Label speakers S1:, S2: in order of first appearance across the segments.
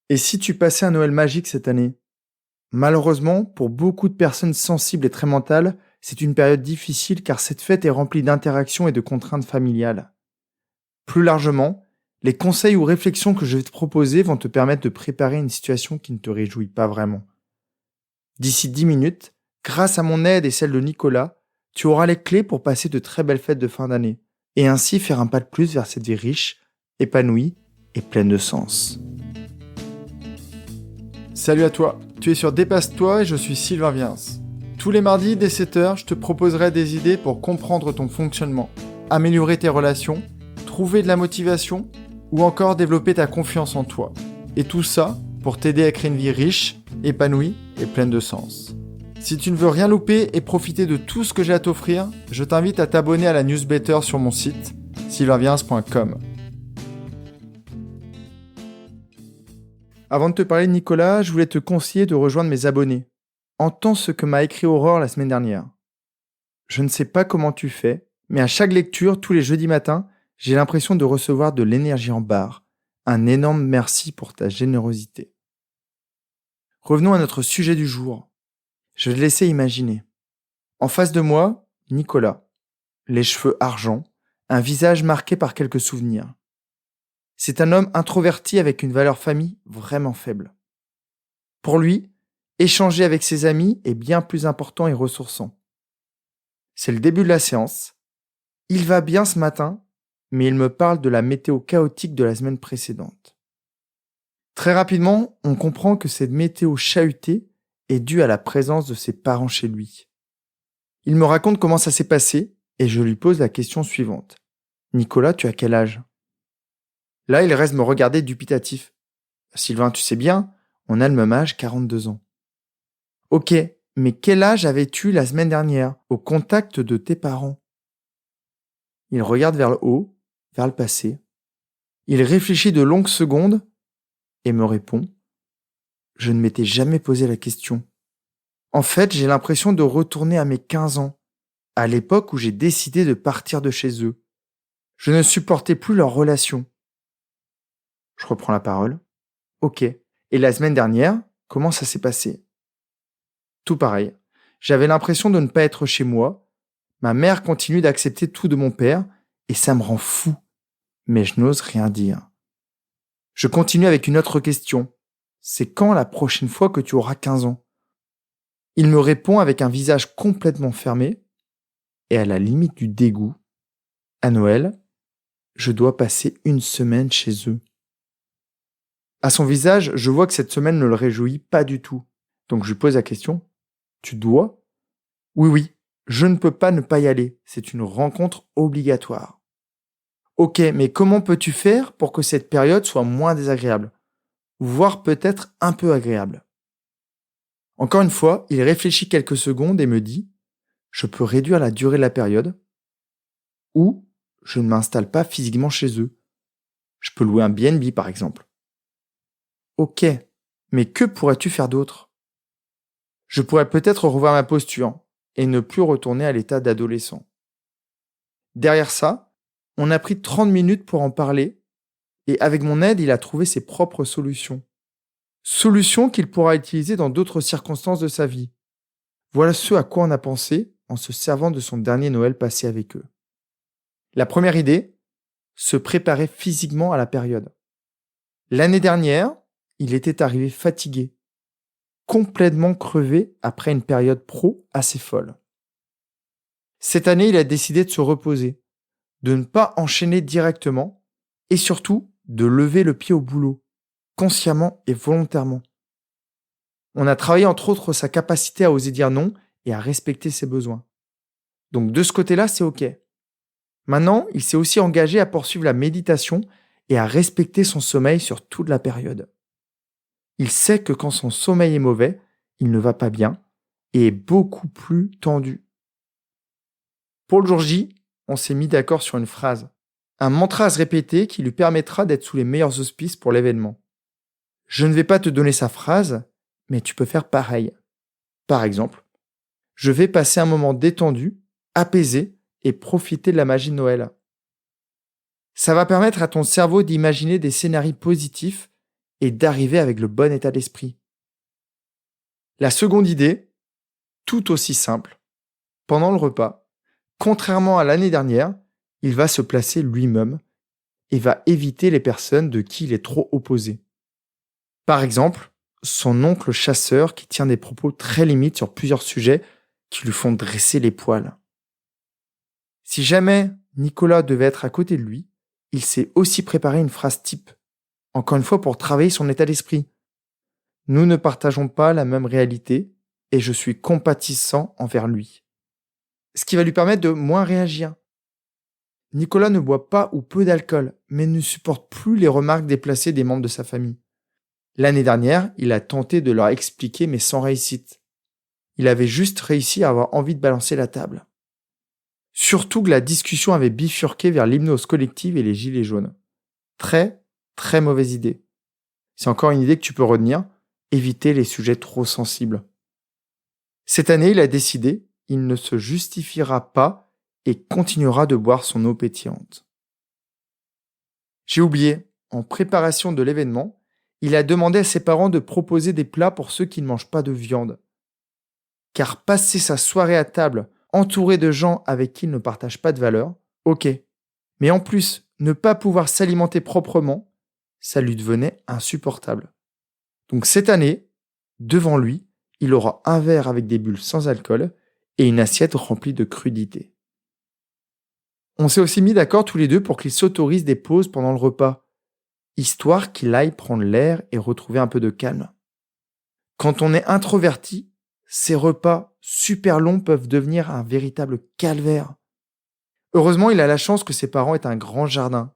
S1: Et si tu passais un Noël magique cette année? Malheureusement, pour beaucoup de personnes sensibles et très mentales, c'est une période difficile car cette fête est remplie d'interactions et de contraintes familiales. Plus largement, les conseils ou réflexions que je vais te proposer vont te permettre de préparer une situation qui ne te réjouit pas vraiment. D'ici 10 minutes, grâce à mon aide et celle de Nicolas, tu auras les clés pour passer de très belles fêtes de fin d'année et ainsi faire un pas de plus vers cette vie riche, épanouie et pleine de sens. Salut à toi, tu es sur Dépasse-toi et je suis Sylvain Viens. Tous les mardis dès 7h, je te proposerai des idées pour comprendre ton fonctionnement, améliorer tes relations, trouver de la motivation ou encore développer ta confiance en toi. Et tout ça pour t'aider à créer une vie riche, épanouie et pleine de sens. Si tu ne veux rien louper et profiter de tout ce que j'ai à t'offrir, je t'invite à t'abonner à la newsletter sur mon site sylvainviens.com. Avant de te parler de Nicolas, je voulais te conseiller de rejoindre mes abonnés. Entends ce que m'a écrit Aurore la semaine dernière. Je ne sais pas comment tu fais, mais à chaque lecture, tous les jeudis matins, j'ai l'impression de recevoir de l'énergie en barre. Un énorme merci pour ta générosité. Revenons à notre sujet du jour. Je vais te laisser imaginer. En face de moi, Nicolas. Les cheveux argent, un visage marqué par quelques souvenirs. C'est un homme introverti avec une valeur famille vraiment faible. Pour lui, échanger avec ses amis est bien plus important et ressourçant. C'est le début de la séance. Il va bien ce matin, mais il me parle de la météo chaotique de la semaine précédente. Très rapidement, on comprend que cette météo chahutée est due à la présence de ses parents chez lui. Il me raconte comment ça s'est passé et je lui pose la question suivante. Nicolas, tu as quel âge? Là, il reste me regarder dubitatif. Sylvain, tu sais bien, on a le même âge, 42 ans. Ok, mais quel âge avais-tu la semaine dernière, au contact de tes parents? Il regarde vers le haut, vers le passé. Il réfléchit de longues secondes et me répond. Je ne m'étais jamais posé la question. En fait, j'ai l'impression de retourner à mes 15 ans, à l'époque où j'ai décidé de partir de chez eux. Je ne supportais plus leur relation. Je reprends la parole. Ok. Et la semaine dernière, comment ça s'est passé? Tout pareil. J'avais l'impression de ne pas être chez moi. Ma mère continue d'accepter tout de mon père et ça me rend fou. Mais je n'ose rien dire. Je continue avec une autre question. C'est quand la prochaine fois que tu auras 15 ans? Il me répond avec un visage complètement fermé et à la limite du dégoût. À Noël, je dois passer une semaine chez eux. À son visage, je vois que cette semaine ne le réjouit pas du tout. Donc je lui pose la question. Tu dois? Oui, oui, je ne peux pas ne pas y aller. C'est une rencontre obligatoire. Ok, mais comment peux-tu faire pour que cette période soit moins désagréable? Voire peut-être un peu agréable. Encore une fois, il réfléchit quelques secondes et me dit, je peux réduire la durée de la période ou je ne m'installe pas physiquement chez eux. Je peux louer un B&B par exemple. Ok, mais que pourrais-tu faire d'autre? Je pourrais peut-être revoir ma posture et ne plus retourner à l'état d'adolescent. Derrière ça, on a pris 30 minutes pour en parler et avec mon aide, il a trouvé ses propres solutions. Solutions qu'il pourra utiliser dans d'autres circonstances de sa vie. Voilà ce à quoi on a pensé en se servant de son dernier Noël passé avec eux. La première idée, se préparer physiquement à la période. L'année dernière, il était arrivé fatigué, complètement crevé après une période pro assez folle. Cette année, il a décidé de se reposer, de ne pas enchaîner directement et surtout de lever le pied au boulot, consciemment et volontairement. On a travaillé entre autres sa capacité à oser dire non et à respecter ses besoins. Donc de ce côté-là, c'est OK. Maintenant, il s'est aussi engagé à poursuivre la méditation et à respecter son sommeil sur toute la période. Il sait que quand son sommeil est mauvais, il ne va pas bien et est beaucoup plus tendu. Pour le jour J, on s'est mis d'accord sur une phrase, un mantra à se répéter qui lui permettra d'être sous les meilleurs auspices pour l'événement. Je ne vais pas te donner sa phrase, mais tu peux faire pareil. Par exemple, je vais passer un moment détendu, apaisé et profiter de la magie de Noël. Ça va permettre à ton cerveau d'imaginer des scénarios positifs et d'arriver avec le bon état d'esprit. La seconde idée, tout aussi simple, pendant le repas, contrairement à l'année dernière, il va se placer lui-même et va éviter les personnes de qui il est trop opposé. Par exemple, son oncle chasseur qui tient des propos très limites sur plusieurs sujets qui lui font dresser les poils. Si jamais Nicolas devait être à côté de lui, il s'est aussi préparé une phrase type, encore une fois pour travailler son état d'esprit. Nous ne partageons pas la même réalité et je suis compatissant envers lui. Ce qui va lui permettre de moins réagir. Nicolas ne boit pas ou peu d'alcool, mais ne supporte plus les remarques déplacées des membres de sa famille. L'année dernière, il a tenté de leur expliquer, mais sans réussite. Il avait juste réussi à avoir envie de balancer la table. Surtout que la discussion avait bifurqué vers l'hypnose collective et les gilets jaunes. Très, très mauvaise idée. C'est encore une idée que tu peux retenir, éviter les sujets trop sensibles. Cette année, il a décidé, il ne se justifiera pas et continuera de boire son eau pétillante. J'ai oublié, en préparation de l'événement, il a demandé à ses parents de proposer des plats pour ceux qui ne mangent pas de viande. Car passer sa soirée à table, entouré de gens avec qui il ne partage pas de valeurs, ok. Mais en plus, ne pas pouvoir s'alimenter proprement, ça lui devenait insupportable. Donc cette année, devant lui, il aura un verre avec des bulles sans alcool et une assiette remplie de crudités. On s'est aussi mis d'accord tous les deux pour qu'il s'autorise des pauses pendant le repas, histoire qu'il aille prendre l'air et retrouver un peu de calme. Quand on est introverti, ces repas super longs peuvent devenir un véritable calvaire. Heureusement, il a la chance que ses parents aient un grand jardin.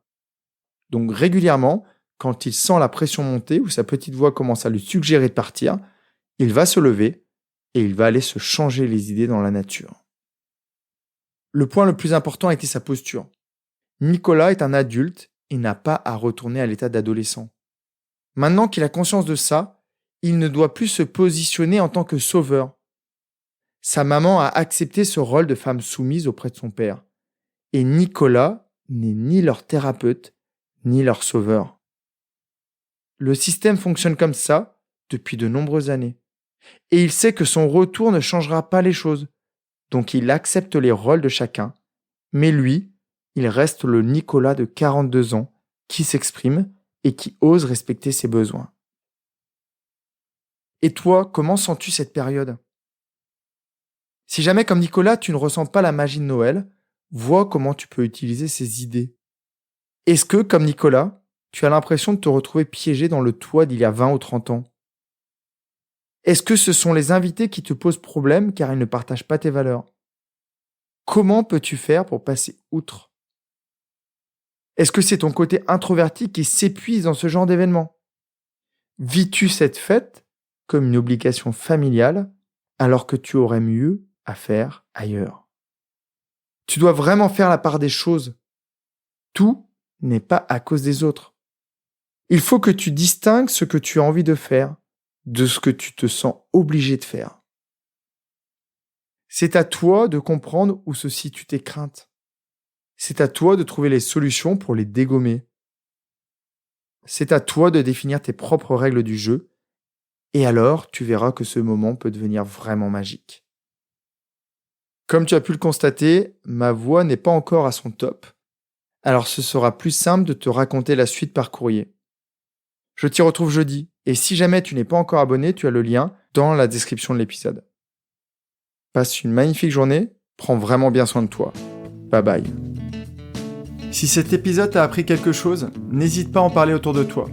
S1: Donc régulièrement, quand il sent la pression monter ou sa petite voix commence à lui suggérer de partir, il va se lever et il va aller se changer les idées dans la nature. Le point le plus important a été sa posture. Nicolas est un adulte et n'a pas à retourner à l'état d'adolescent. Maintenant qu'il a conscience de ça, il ne doit plus se positionner en tant que sauveur. Sa maman a accepté ce rôle de femme soumise auprès de son père. Et Nicolas n'est ni leur thérapeute, ni leur sauveur. Le système fonctionne comme ça depuis de nombreuses années. Et il sait que son retour ne changera pas les choses. Donc il accepte les rôles de chacun. Mais lui, il reste le Nicolas de 42 ans qui s'exprime et qui ose respecter ses besoins. Et toi, comment sens-tu cette période ? Si jamais, comme Nicolas, tu ne ressens pas la magie de Noël, vois comment tu peux utiliser ces idées. Est-ce que, comme Nicolas, tu as l'impression de te retrouver piégé dans le toi d'il y a 20 ou 30 ans ? Est-ce que ce sont les invités qui te posent problème car ils ne partagent pas tes valeurs ? Comment peux-tu faire pour passer outre ? Est-ce que c'est ton côté introverti qui s'épuise dans ce genre d'événement ? Vis-tu cette fête comme une obligation familiale alors que tu aurais mieux à faire ailleurs ? Tu dois vraiment faire la part des choses. Tout n'est pas à cause des autres. Il faut que tu distingues ce que tu as envie de faire de ce que tu te sens obligé de faire. C'est à toi de comprendre où se situent tes craintes. C'est à toi de trouver les solutions pour les dégommer. C'est à toi de définir tes propres règles du jeu, et alors tu verras que ce moment peut devenir vraiment magique. Comme tu as pu le constater, ma voix n'est pas encore à son top, alors ce sera plus simple de te raconter la suite par courrier. Je t'y retrouve jeudi, et si jamais tu n'es pas encore abonné, tu as le lien dans la description de l'épisode. Passe une magnifique journée, prends vraiment bien soin de toi. Bye bye. Si cet épisode t'a appris quelque chose, n'hésite pas à en parler autour de toi.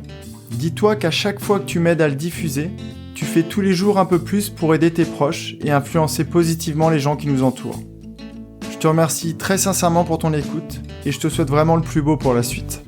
S1: Dis-toi qu'à chaque fois que tu m'aides à le diffuser, tu fais tous les jours un peu plus pour aider tes proches et influencer positivement les gens qui nous entourent. Je te remercie très sincèrement pour ton écoute et je te souhaite vraiment le plus beau pour la suite.